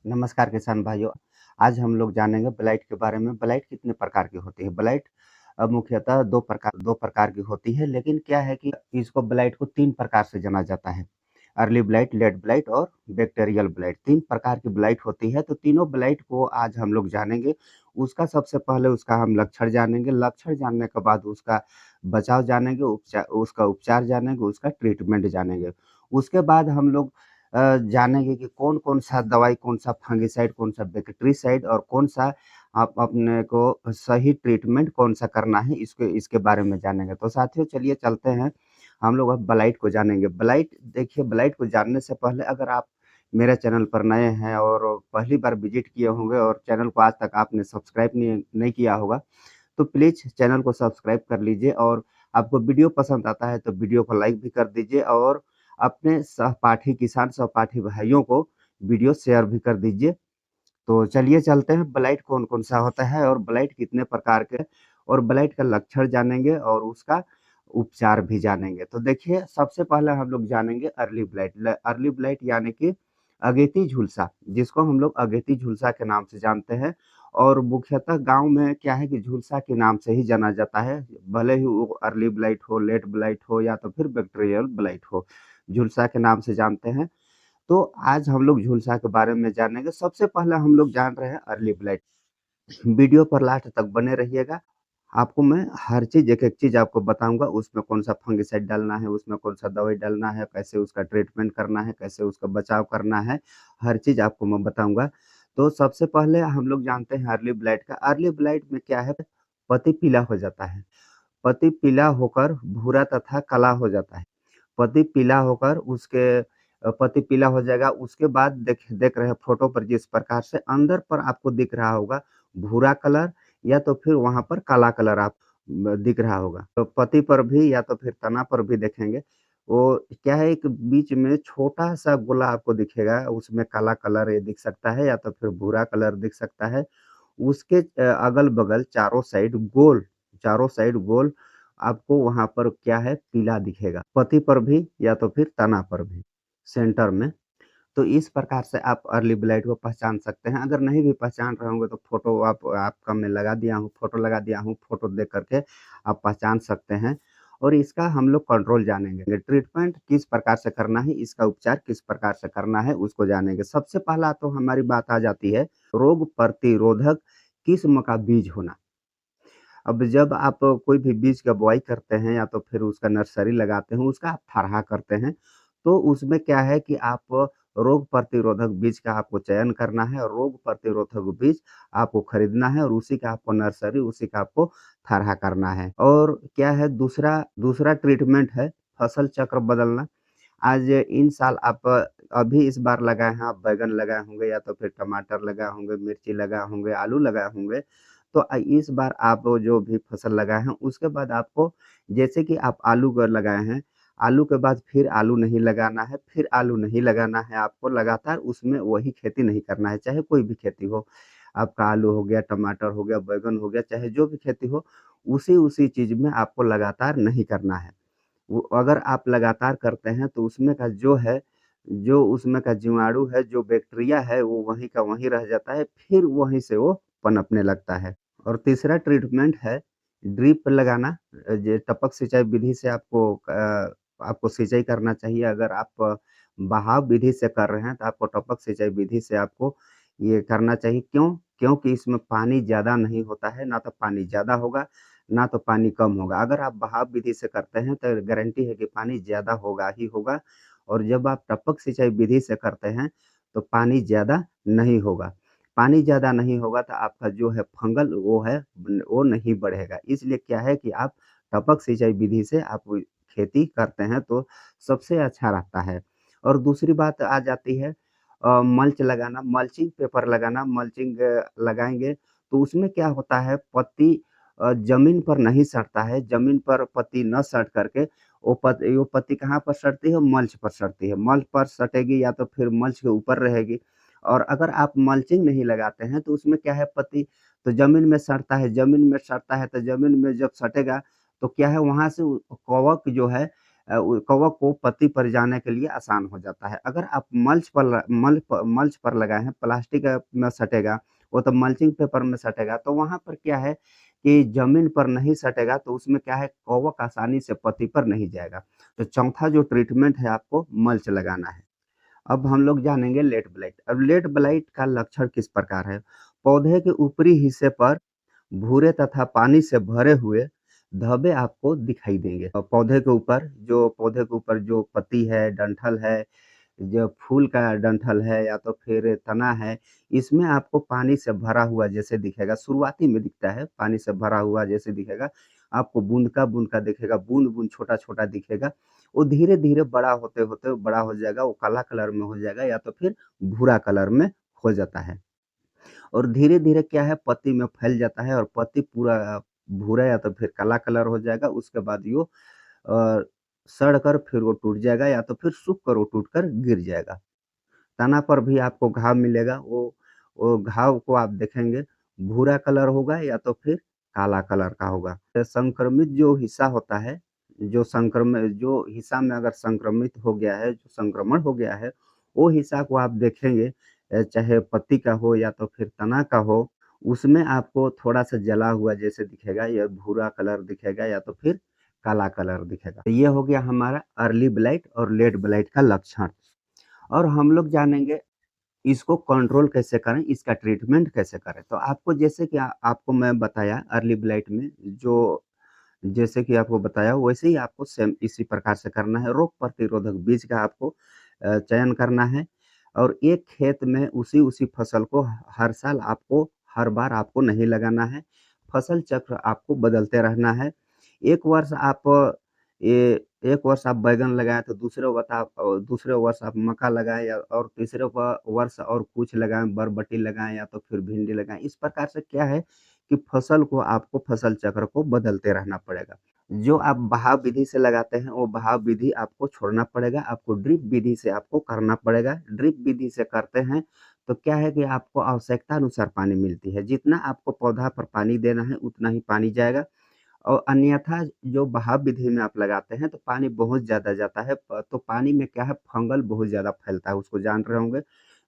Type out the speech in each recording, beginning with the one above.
नमस्कार किसान भाइयों। आज हम लोग जानेंगे ब्लाइट के बारे में। ब्लाइट कितने प्रकार की होती है? ब्लाइट मुख्यतः 2 प्रकार की होती है, लेकिन क्या है कि इसको ब्लाइट को 3 प्रकार से जाना जाता है। अर्ली ब्लाइट, लेट ब्लाइट और बैक्टीरियल ब्लाइट। 3 प्रकार की ब्लाइट होती है, तो तीनों ब्लाइट को आज हम लोग जानेंगे। उसका सबसे पहले उसका हम लक्षण जानेंगे, लक्षण जानने के बाद उसका बचाव जानेंगे, उसका उपचार जानेंगे, उसका ट्रीटमेंट जानेंगे। उसके बाद हम लोग जानेंगे कि कौन-कौन सा दवाई, कौन-सा फंगिसाइड, कौन-सा बैक्टीरिसाइड और कौन-सा आप अपने को सही ट्रीटमेंट कौन-सा करना है, इसके बारे में जानेंगे। तो साथियों चलिए चलते हैं, हम लोग अब ब्लाइट को जानेंगे। ब्लाइट देखिए, ब्लाइट को जानने से पहले अगर आप मेरे चैनल पर नए हैं और पहली बार विज़िट किए होंगे और चैनल को आज तक आपने सब्सक्राइब नहीं नहीं किया होगा, तो प्लीज़ चैनल को सब्सक्राइब कर लीजिए और आपको वीडियो पसंद आता है तो वीडियो को लाइक भी कर दीजिए और अपने सहपाठी किसान सहपाठी भाइयों को वीडियो शेयर भी कर दीजिए। तो चलिए चलते हैं, ब्लाइट कौन-कौन सा होता है और ब्लाइट कितने प्रकार के और ब्लाइट का लक्षण जानेंगे और उसका उपचार भी जानेंगे। तो देखिए, सबसे पहले हम लोग जानेंगे अर्ली ब्लाइट। अर्ली ब्लाइट यानी कि अगेती झुलसा, जिसको हम लोग अगेती झुलसा के नाम से जानते हैं और मुख्यतः गाँव में क्या है कि झुलसा के नाम से ही जाना जाता है। भले ही वो अर्ली ब्लाइट हो, लेट ब्लाइट हो या तो फिर बैक्टीरियल ब्लाइट हो, झुलसा के नाम से जानते हैं। तो आज हम लोग झुलसा के बारे में जानेंगे। सबसे पहले हम लोग जान रहे हैं अर्ली ब्लाइट। वीडियो पर लास्ट तक बने रहिएगा। आपको मैं हर चीज़ एक-एक चीज़ आपको बताऊँगा, उसमें कौन-सा फंगिसाइड डालना है, उसमें कौन-सा दवाई डालना है, कैसे उसका ट्रीटमेंट करना है, कैसे उसका बचाव करना है, हर चीज़ आपको मैं बताऊँगा। तो सबसे पहले हम लोग जानते हैं अर्ली ब्लाइट का। अर्ली ब्लाइट में क्या है, पत्ती पीला हो जाता है। पत्ती पीला होकर भूरा तथा काला हो जाता है। पत्ती पीला होकर पत्ती पीला हो जाएगा, उसके बाद देख देख रहे हैं फ़ोटो पर जिस प्रकार से अंदर पर आपको दिख रहा होगा भूरा कलर या तो फिर वहाँ पर काला कलर आप दिख रहा होगा। तो पत्ती पर भी या तो फिर तना पर भी देखेंगे, वो क्या है एक बीच में छोटा-सा गोला आपको दिखेगा, उसमें काला कलर ये दिख सकता है या तो फिर भूरा कलर दिख सकता है। उसके अगल-बगल चारों साइड गोल आपको वहाँ पर क्या है पीला दिखेगा। पत्ती पर भी या तो फिर तना पर भी, सेंटर में। तो इस प्रकार से आप अर्ली ब्लाइट को पहचान सकते हैं। अगर नहीं भी पहचान रहे होंगे तो फ़ोटो आपका मैं लगा दिया हूँ, फ़ोटो लगा दिया हूँ, फ़ोटो देख कर के आप पहचान सकते हैं और इसका हम लोग कंट्रोल जानेंगे। ट्रीटमेंट किस प्रकार से करना है, इसका उपचार किस प्रकार से करना है, उसको जानेंगे। सबसे पहला तो हमारी बात आ जाती है, रोग प्रतिरोधक किस्म का बीज होना। अब जब आप कोई भी बीज का बुआई करते हैं या तो फिर उसका नर्सरी लगाते हैं, उसका आप थरहा करते हैं, तो उसमें क्या है कि आप रोग प्रतिरोधक बीज का आपको चयन करना है और रोग प्रतिरोधक बीज आपको खरीदना है और उसी का आपको नर्सरी, उसी का आपको थरहा करना है। और क्या है दूसरा दूसरा ट्रीटमेंट है फसल चक्र बदलना। आज इन साल आप अभी इस बार लगाए हैं, आप बैंगन लगाए होंगे या तो फिर टमाटर लगाए होंगे, मिर्ची लगाए होंगे, आलू लगाए होंगे। तो इस बार आप जो भी फसल लगाए हैं, उसके बाद आपको जैसे कि आप आलू अगर लगाए हैं, आलू के बाद फिर आलू नहीं लगाना है, फिर आलू नहीं लगाना है, आपको लगातार उसमें वही खेती नहीं करना है, चाहे कोई भी खेती हो। आपका आलू हो गया, टमाटर हो गया, बैंगन हो गया, चाहे जो भी खेती हो, उसी-उसी चीज़ में आपको लगातार नहीं करना है। वो अगर आप लगातार करते हैं तो उसमें का जो है, जो उसमें का जीवाणु है, जो बैक्टीरिया है वो वहीं का वहीं रह जाता है, फिर वहीं से वो पनपने लगता है। और तीसरा ट्रीटमेंट है ड्रिप लगाना। जे टपक सिंचाई विधि से आपको सिंचाई करना चाहिए। अगर आप बहाव विधि से कर रहे हैं तो आपको टपक सिंचाई विधि से आपको ये करना चाहिए। क्यों? क्योंकि इसमें पानी ज़्यादा नहीं होता है, ना तो पानी ज़्यादा होगा, ना तो पानी कम होगा। अगर आप बहाव विधि से करते हैं तो गारंटी है कि पानी ज़्यादा होगा ही होगा और जब आप टपक सिंचाई विधि से करते हैं तो पानी ज़्यादा नहीं होगा। पानी ज़्यादा नहीं होगा तो आपका जो है फंगल वो नहीं बढ़ेगा। इसलिए क्या है कि आप टपक सिंचाई विधि से आप खेती करते हैं तो सबसे अच्छा रहता है। और दूसरी बात आ जाती है मल्च लगाना, मल्चिंग पेपर लगाना। मल्चिंग लगाएँगे तो उसमें क्या होता है पत्ती ज़मीन पर नहीं सड़ता है, ज़मीन पर पत्ती न सट करके वो पत्ती कहाँ पर सड़ती है? मल्च पर सड़ती है। मल्च पर सटेगी या तो फिर मल्च के ऊपर रहेगी और अगर आप मल्चिंग नहीं लगाते हैं तो उसमें क्या है पत्ती तो ज़मीन में सड़ता है, ज़मीन में सड़ता है तो ज़मीन में जब सटेगा तो क्या है वहाँ से कवक जो है कवक को पत्ती पर जाने के लिए आसान हो जाता है। अगर आप मल्च पर लगाए हैं, प्लास्टिक में सटेगा, वो तो मल्चिंग पेपर में सटेगा, तो वहाँ पर क्या है कि ज़मीन पर नहीं सटेगा, तो उसमें क्या है कवक आसानी से पत्ती पर नहीं जाएगा। तो चौथा जो ट्रीटमेंट है आपको मल्च लगाना है। अब हम लोग जानेंगे लेट ब्लाइट। अब लेट ब्लाइट का लक्षण किस प्रकार है? पौधे के ऊपरी हिस्से पर भूरे तथा पानी से भरे हुए धब्बे आपको दिखाई देंगे। पौधे के ऊपर जो पत्ती है, डंठल है, जो फूल का डंठल है या तो फिर तना है, इसमें आपको पानी से भरा हुआ जैसे दिखेगा, शुरुआती में दिखता है, पानी से भरा हुआ जैसे दिखेगा, आपको बूँद-का दिखेगा, बूँद-बूँद छोटा-छोटा दिखेगा। वो धीरे-धीरे बड़ा होते बड़ा हो जाएगा, वो काला कलर में हो जाएगा या तो फिर भूरा कलर में हो जाता है। और धीरे-धीरे क्या है पत्ती में फैल जाता है और पत्ती पूरा भूरा या तो फिर काला कलर हो जाएगा, उसके बाद यो अ, सड़ कर फिर वो टूट जाएगा या तो फिर सूख कर वो टूट कर गिर जाएगा। तना पर भी आपको घाव मिलेगा, वो घाव को आप देखेंगे भूरा कलर होगा या तो फिर काला कलर का होगा। संक्रमित जो हिस्सा होता है, जो हिस्सा में अगर संक्रमित हो गया है, जो संक्रमण हो गया है, वो हिस्सा को आप देखेंगे चाहे पत्ती का हो या तो फिर तना का हो, उसमें आपको थोड़ा-सा जला हुआ जैसे दिखेगा या भूरा कलर दिखेगा या तो फिर काला कलर दिखेगा। तो ये हो गया हमारा अर्ली ब्लाइट और लेट ब्लाइट का लक्षण। और हम लोग जानेंगे इसको कंट्रोल कैसे करें, इसका ट्रीटमेंट कैसे करें। तो आपको जैसे कि आपको मैं बताया अर्ली ब्लाइट में जो जैसे कि आपको बताया वैसे ही आपको सेम इसी प्रकार से करना है। रोग प्रतिरोधक बीज का आपको चयन करना है और एक खेत में उसी-उसी फसल को हर साल आपको हर बार आपको नहीं लगाना है। फसल चक्र आपको बदलते रहना है। एक वर्ष आप ये एक वर्ष आप बैंगन लगाएँ तो दूसरे वर्ष आप मक्का लगाएँ या और तीसरे वर्ष और कुछ लगाएँ, बरबटी लगाएँ या तो फिर भिंडी लगाएँ। इस प्रकार से क्या है कि आपको फसल चक्र को बदलते रहना पड़ेगा। जो आप बहाव विधि से लगाते हैं, वो बहाव विधि आपको छोड़ना पड़ेगा, आपको ड्रिप विधि से आपको करना पड़ेगा। ड्रिप विधि से करते हैं, तो क्या है कि आपको आवश्यकता अनुसार पानी मिलती है। जितना आपको पौधा पर पानी देना है, उतना ही पानी जाएगा और अन्यथा जो बहाव विधि में आप लगाते हैं, तो पानी बहुत ज़्यादा जाता है तो पानी में क्या है फंगल बहुत ज़्यादा फैलता है, उसको जान रहे होंगे।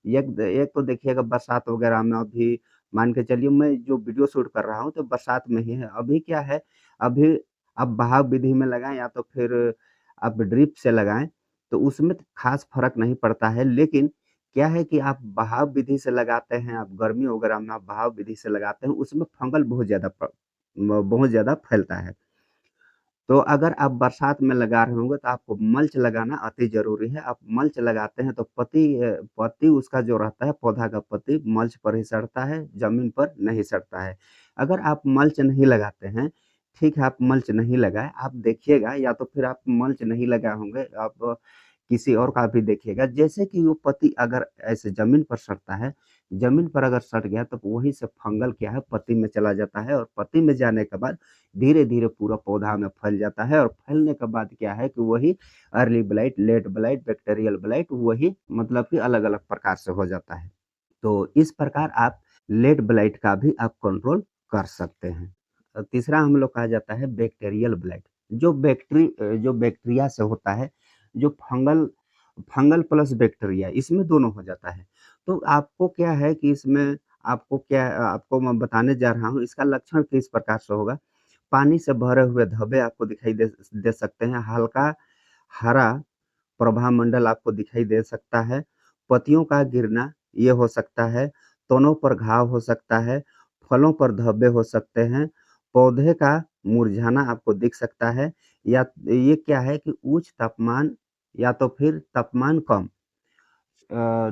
एक तो देखिएगा बरसात वगैरह में अभी मान के चलिए मैं जो वीडियो शूट कर रहा हूँ, तो बरसात में ही है। अभी क्या है, अभी आप बहाव विधि में लगाएँ या तो फिर आप ड्रिप से लगाएँ, तो उसमें तो ख़ास फ़र्क नहीं पड़ता है। लेकिन क्या है कि आप बहाव विधि से लगाते हैं, आप गर्मी वगैरह में आप बहाव विधि से लगाते हैं, उसमें फंगल बहुत ज़्यादा फैलता है। तो अगर आप बरसात में लगा रहे होंगे तो आपको मल्च लगाना अति ज़रूरी है। आप मल्च लगाते हैं तो पत्ती उसका जो रहता है पौधा का पत्ती मल्च पर ही सड़ता है, ज़मीन पर नहीं सड़ता है। अगर आप मल्च नहीं लगाते हैं, ठीक है आप मल्च नहीं लगाए, आप देखिएगा या तो फिर आप मल्च नहीं लगाए होंगे, आप किसी और का भी देखिएगा, जैसे कि वो पत्ती अगर ऐसे ज़मीन पर सड़ता है, ज़मीन पर अगर सट गया तो वहीं से फंगल क्या है पत्ती में चला जाता है और पत्ती में जाने के बाद धीरे-धीरे पूरा पौधा में फैल जाता है और फैलने के बाद क्या है कि वही early blight, late blight, bacterial blight वही मतलब कि अलग-अलग प्रकार से हो जाता है। तो इस प्रकार आप लेट ब्लाइट का भी आप कंट्रोल कर सकते हैं। तीसरा हम लोग कहा जाता है बैक्टीरियल ब्लाइट जो बैक्टीरिया से होता है, जो फंगल फंगल प्लस बैक्टीरिया इसमें दोनों हो जाता है। तो आपको क्या है कि इसमें आपको मैं बताने जा रहा हूँ, इसका लक्षण किस प्रकार से होगा। पानी से भरे हुए धब्बे आपको दिखाई दे सकते हैं। हल्का हरा प्रभामंडल आपको दिखाई दे सकता है। पत्तियों का गिरना ये हो सकता है। तनों पर घाव हो सकता है। फलों पर धब्बे हो सकते हैं। पौधे का मुरझाना आपको दिख सकता है या ये क्या है कि उच्च तापमान या तो फिर तापमान कम।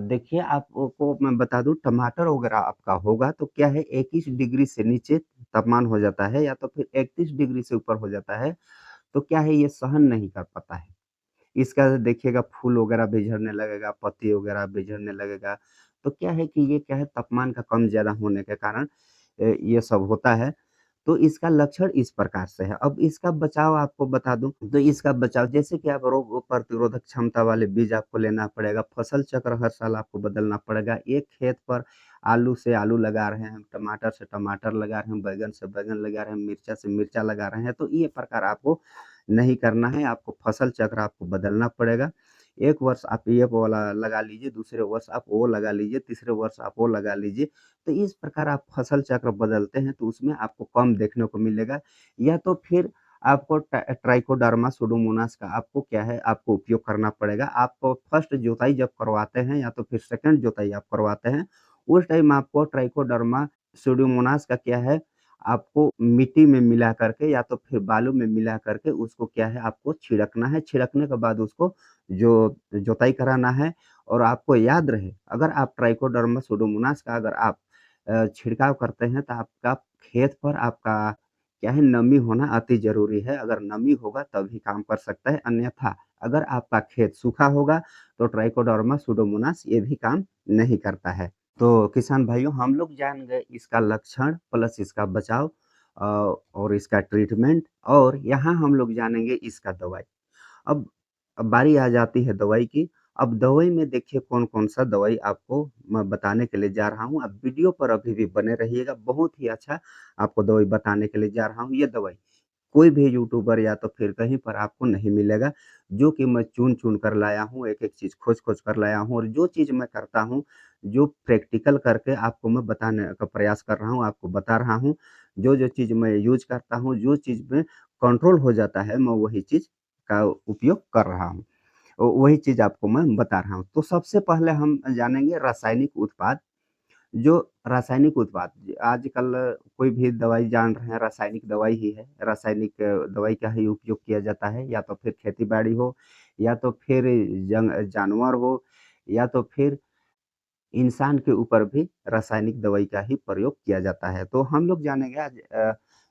देखिए आपको मैं बता दूँ टमाटर वगैरह आपका होगा तो क्या है 21 डिग्री से नीचे तापमान हो जाता है या तो फिर 31 डिग्री से ऊपर हो जाता है, तो क्या है ये सहन नहीं कर पाता है। इसका देखिएगा फूल वगैरह भी झड़ने लगेगा, पत्ती वगैरह भी झड़ने लगेगा। तो क्या है कि ये क्या है तापमान का कम ज़्यादा होने के कारण ये सब होता है। तो इसका लक्षण इस प्रकार से है। अब इसका बचाव आपको बता दूँ, तो इसका बचाव जैसे कि आप रोग प्रतिरोधक क्षमता वाले बीज आपको लेना पड़ेगा, फसल चक्र हर साल आपको बदलना पड़ेगा। एक खेत पर आलू से आलू लगा रहे हैं, टमाटर से टमाटर लगा रहे हैं, बैंगन से बैंगन लगा रहे हैं, मिर्चा से मिर्चा लगा रहे हैं, तो ये प्रकार आपको नहीं करना है, आपको फसल चक्र आपको बदलना पड़ेगा। एक वर्ष आप ये वाला लगा लीजिए, दूसरे वर्ष आप वो लगा लीजिए, तीसरे वर्ष आप वो लगा लीजिए। तो इस प्रकार आप फसल चक्र बदलते हैं तो उसमें आपको कम देखने को मिलेगा। या तो फिर आपको ट्राइकोडर्मा सुडोमोनास का आपको क्या है, आपको उपयोग करना पड़ेगा। आप फर्स्ट जोताई जब करवाते हैं या तो फिर सेकंड जोताई आप करवाते हैं, उस टाइम आपको ट्राइकोडर्मा सुडोमोनास का क्या है, आपको मिट्टी में मिला करके या तो फिर बालू में मिला करके उसको क्या है, आपको छिड़कना है। छिड़कने के बाद उसको जो जोताई कराना है। और आपको याद रहे, अगर आप ट्राइकोडर्मा सुडोमोनास का अगर आप छिड़काव करते हैं तो आपका खेत पर आपका क्या है, नमी होना अति ज़रूरी है। अगर नमी होगा तभी काम कर सकता है, अन्यथा अगर आपका खेत सूखा होगा तो ट्राइकोडर्मा सुडोमोनास ये भी काम नहीं करता है। तो किसान भाइयों, हम लोग जान गए इसका लक्षण प्लस इसका बचाव और इसका ट्रीटमेंट, और यहाँ हम लोग जानेंगे इसका दवाई। अब अब बारी आ जाती है दवाई की। अब दवाई में देखिए कौन-कौन सा दवाई आपको मैं बताने के लिए जा रहा हूँ। आप वीडियो पर अभी भी बने रहिएगा, बहुत ही अच्छा आपको दवाई बताने के लिए जा रहा हूँ। ये दवाई कोई भी यूट्यूबर या तो फिर कहीं पर आपको नहीं मिलेगा, जो कि मैं चुन-चुन कर लाया हूँ, एक-एक चीज़ खोज-खोज कर लाया हूँ, और जो चीज़ मैं करता हूँ, जो प्रैक्टिकल करके आपको मैं बताने का प्रयास कर रहा हूँ, आपको बता रहा हूँ। जो-जो चीज़ मैं यूज़ करता हूँ, जो चीज़ में कंट्रोल हो जाता है, मैं वही चीज़ का उपयोग कर रहा हूँ। वही चीज़ आपको मैं बता रहा हूँ। तो सबसे पहले हम जानेंगे रासायनिक उत्पाद। जो रासायनिक उत्पाद आजकल कोई भी दवाई जान रहे हैं, रासायनिक दवाई ही है। रासायनिक दवाई का ही उपयोग किया जाता है, या तो फिर खेती-बाड़ी हो, या तो फिर जानवर हो, या तो फिर इंसान के ऊपर भी रासायनिक दवाई का ही प्रयोग किया जाता है। तो हम लोग जानेंगे आज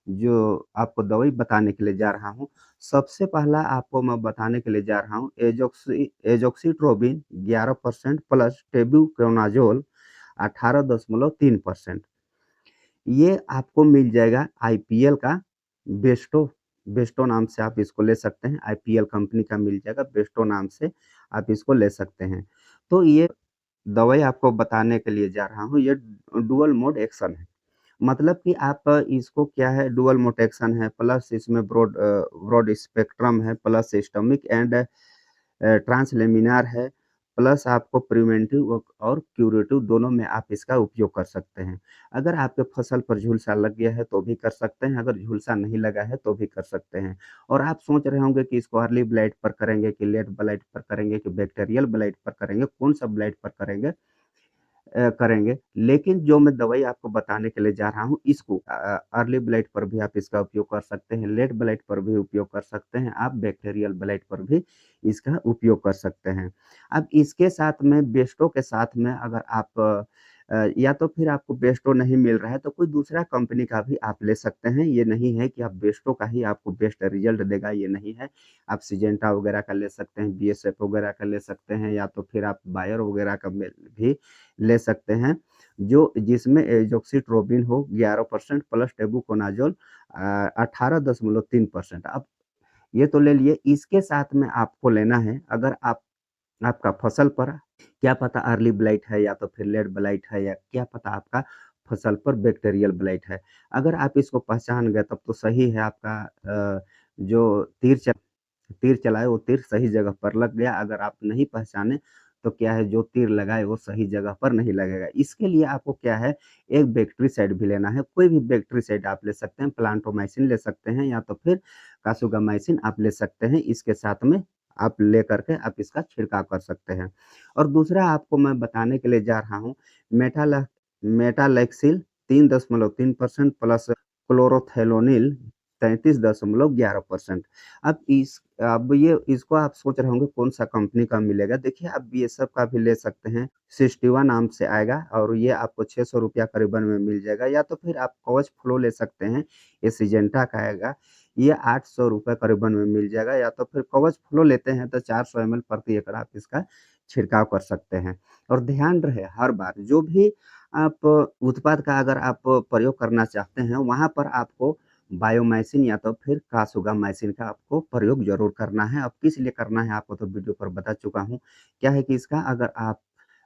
जो आपको दवाई बताने के लिए जा रहा हूँ। सबसे पहला आपको मैं बताने के लिए जा रहा हूँ एज़ोक्सिट्रोबिन 11% प्लस टेबुकोनाज़ोल 18.3%। ये आपको मिल जाएगा आईपीएल का बेस्टो बेस्टो नाम से आप इसको ले सकते हैं। आईपीएल कंपनी का मिल जाएगा, बेस्टो नाम से आप इसको ले सकते हैं। तो ये दवाई आपको बताने के लिए जा रहा हूँ, ये डुअल मोड एक्शन है। मतलब कि आप इसको क्या है, डुअल मोड एक्शन है, प्लस इसमें ब्रॉड स्पेक्ट्रम है, प्लस सिस्टमिक एंड ट्रांसलेमिनार है, प्लस आपको प्रिवेंटिव और क्यूरेटिव दोनों में आप इसका उपयोग कर सकते हैं। अगर आपके फसल पर झुलसा लग गया है तो भी कर सकते हैं, अगर झुलसा नहीं लगा है तो भी कर सकते हैं। और आप सोच रहे होंगे कि इसको अर्ली ब्लाइट पर करेंगे कि लेट ब्लाइट पर करेंगे कि बैक्टीरियल ब्लाइट पर करेंगे, कौन-सा ब्लाइट पर करेंगे। लेकिन जो मैं दवाई आपको बताने के लिए जा रहा हूँ, इसको अर्ली ब्लाइट पर भी आप इसका उपयोग कर सकते हैं, लेट ब्लाइट पर भी उपयोग कर सकते हैं, आप बैक्टीरियल ब्लाइट पर भी इसका उपयोग कर सकते हैं। अब इसके साथ में बेस्टो के साथ में अगर आप या तो फिर आपको बेस्टो नहीं मिल रहा है तो कोई दूसरा कंपनी का भी आप ले सकते हैं। ये नहीं है कि आप बेस्टो का ही आपको बेस्ट रिज़ल्ट देगा, ये नहीं है। आप सिजेंटा वगैरह का ले सकते हैं, बीएसएफ वगैरह का ले सकते हैं, या तो फिर आप बायर वगैरह का भी ले सकते हैं, जो जिसमें एज़ोक्सिट्रोबिन हो 11% प्लस टेबुकोनाज़ोल 18.3%। अब ये तो ले लिए, इसके साथ में आपको लेना है, अगर आपका फसल पर क्या पता अर्ली ब्लाइट है या तो फिर लेट ब्लाइट है, या क्या पता आपका फसल पर बैक्टीरियल ब्लाइट है। अगर आप इसको पहचान गए तब तो सही है, आपका जो तीर चलाए वो तीर सही जगह पर लग गया। अगर आप नहीं पहचाने तो क्या है, जो तीर लगाए वो सही जगह पर नहीं लगेगा। इसके लिए आपको क्या है, एक बैक्टीरिसाइड भी लेना है। कोई भी बैक्टीरिसाइड आप ले सकते हैं, प्लांटोमाइसिन ले सकते हैं या तो फिर कासुगामाइसिन आप ले सकते हैं। इसके साथ में आप लेकर के आप इसका छिड़काव कर सकते हैं। और दूसरा आपको मैं बताने के लिए जा रहा हूँ, मेटाला मेटालेक्सिल 3.3% प्लस क्लोरोथेलोनिल 33.11%। अब ये इसको आप सोच रहे होंगे कौन-सा कंपनी का मिलेगा। देखिए, आप बीएसएफ का भी ले सकते हैं, सिस्टीवा नाम से आएगा और ये आपको ₹600 करीबन में मिल जाएगा, या तो फिर आप कवच फ्लो ले सकते हैं, ये सिजेंटा का आएगा, ये ₹800 करीबन में मिल जाएगा, या तो फिर कवच फ्लो लेते हैं तो 400 एमएल प्रति एकड़ आप इसका छिड़काव कर सकते हैं। और ध्यान रहे, हर बार जो भी आप उत्पाद का अगर आप प्रयोग करना चाहते हैं, वहाँ पर आपको बायोमाइसिन या तो फिर कासुगामाइसिन का आपको प्रयोग ज़रूर करना है। अब किस लिए करना है आपको तो वीडियो पर बता चुका हूँ। क्या है कि इसका अगर आप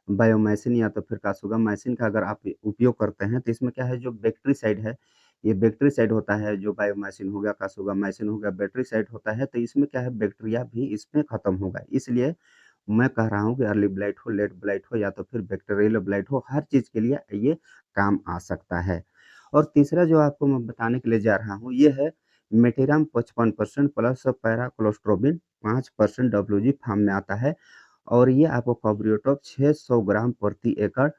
बायोमाइसिन या तो फिर कासुगामाइसिन का अगर आप उपयोग करते हैं तो इसमें क्या है, जो बैक्टीरिसाइड है, ये बैक्टीरियासाइड होता है, जो बायोमाइसिन हो गया, कासुगामाइसिन हो गया, बैक्टीरियासाइड होता है, तो इसमें क्या है बैक्टीरिया भी इसमें खत्म होगा। इसलिए मैं कह रहा हूँ कि अर्ली ब्लाइट हो, लेट ब्लाइट हो या तो फिर बैक्टीरियल ब्लाइट हो, हर चीज़ के लिए ये काम आ सकता है। और तीसरा जो आपको मैं बताने के लिए जा रहा हूँ, ये है मेटेराम 55% प्लस पैराक्लोस्ट्रोबिन 5% डब्ल्यूजी फार्म में आता है और ये आपको कार्बोटॉप 600 ग्राम प्रति एकड़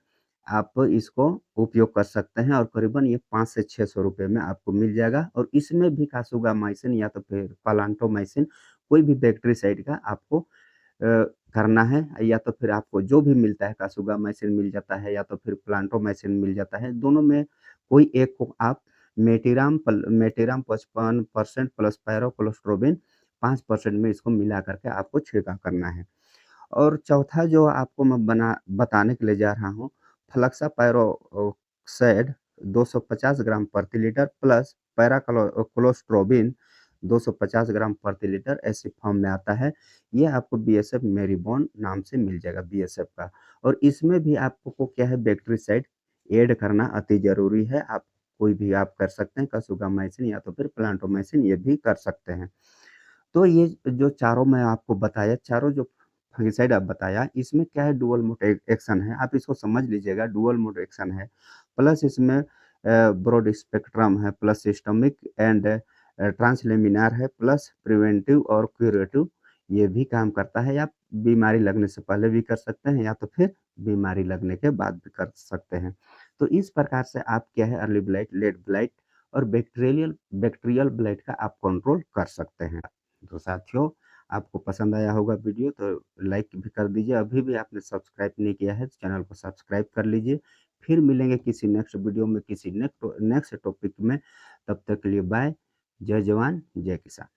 आप इसको उपयोग कर सकते हैं और करीबन ये 5 से 600 रुपए में आपको मिल जाएगा और इसमें भी कासुगामाइसिन या तो फिर प्लांटोमाइसिन कोई भी बैक्टीरियासाइड का आपको करना है या तो फिर आपको जो भी मिलता है कासुगामाइसिन मिल जाता है या तो फिर प्लांटोमाइसिन मिल जाता है, दोनों में कोई एक को आप मेटिराम 55% प्लस पैराक्लोस्ट्रोबिन 5% में इसको मिला करके आपको छिड़काव करना है। और चौथा जो आपको मैं बताने के लिए जा रहा हूँ, फ्लक्सापाइरोक्साइड 250 ग्राम प्रति लीटर प्लस कोलोस्ट्रोबिन 250 ग्राम प्रति लीटर ऐसे फॉर्म में आता है। ये आपको बीएसएफ मेरीबोन नाम से मिल जाएगा बीएसएफ का और इसमें भी आपको क्या है बैक्टीरियासाइड ऐड करना अति ज़रूरी है। आप कोई भी आप कर सकते हैं, कासुगामाइसिन या तो फिर प्लांटोमाइसिन ये भी कर सकते हैं। तो ये जो चारों मैं आपको बताया, चारों जो फंगिसाइड आप बताया, इसमें क्या है डुअल मोड एक्शन है, आप इसको समझ लीजिएगा डुअल मोड एक्शन है। प्लस इसमें ब्रॉड स्पेक्ट्रम है, प्लस सिस्टमिक एंड ट्रांसलेमिनार है, प्लस प्रिवेंटिव और क्यूरेटिव ये भी काम करता है। आप बीमारी लगने से पहले भी कर सकते हैं या तो फिर बीमारी लगने के बाद भी कर सकते हैं। तो इस प्रकार से आप क्या है अर्ली ब्लाइट, लेट ब्लाइट और बैक्टीरियल बैक्टीरियल ब्लाइट का आप कंट्रोल कर सकते हैं। तो साथियों आपको पसंद आया होगा वीडियो तो लाइक भी कर दीजिए। अभी भी आपने सब्सक्राइब नहीं किया है तो चैनल को सब्सक्राइब कर लीजिए। फिर मिलेंगे किसी नेक्स्ट वीडियो में किसी नेक्स्ट नेक्स्ट टॉपिक में। तब तक के लिए बाय। जय जवान जय किसान।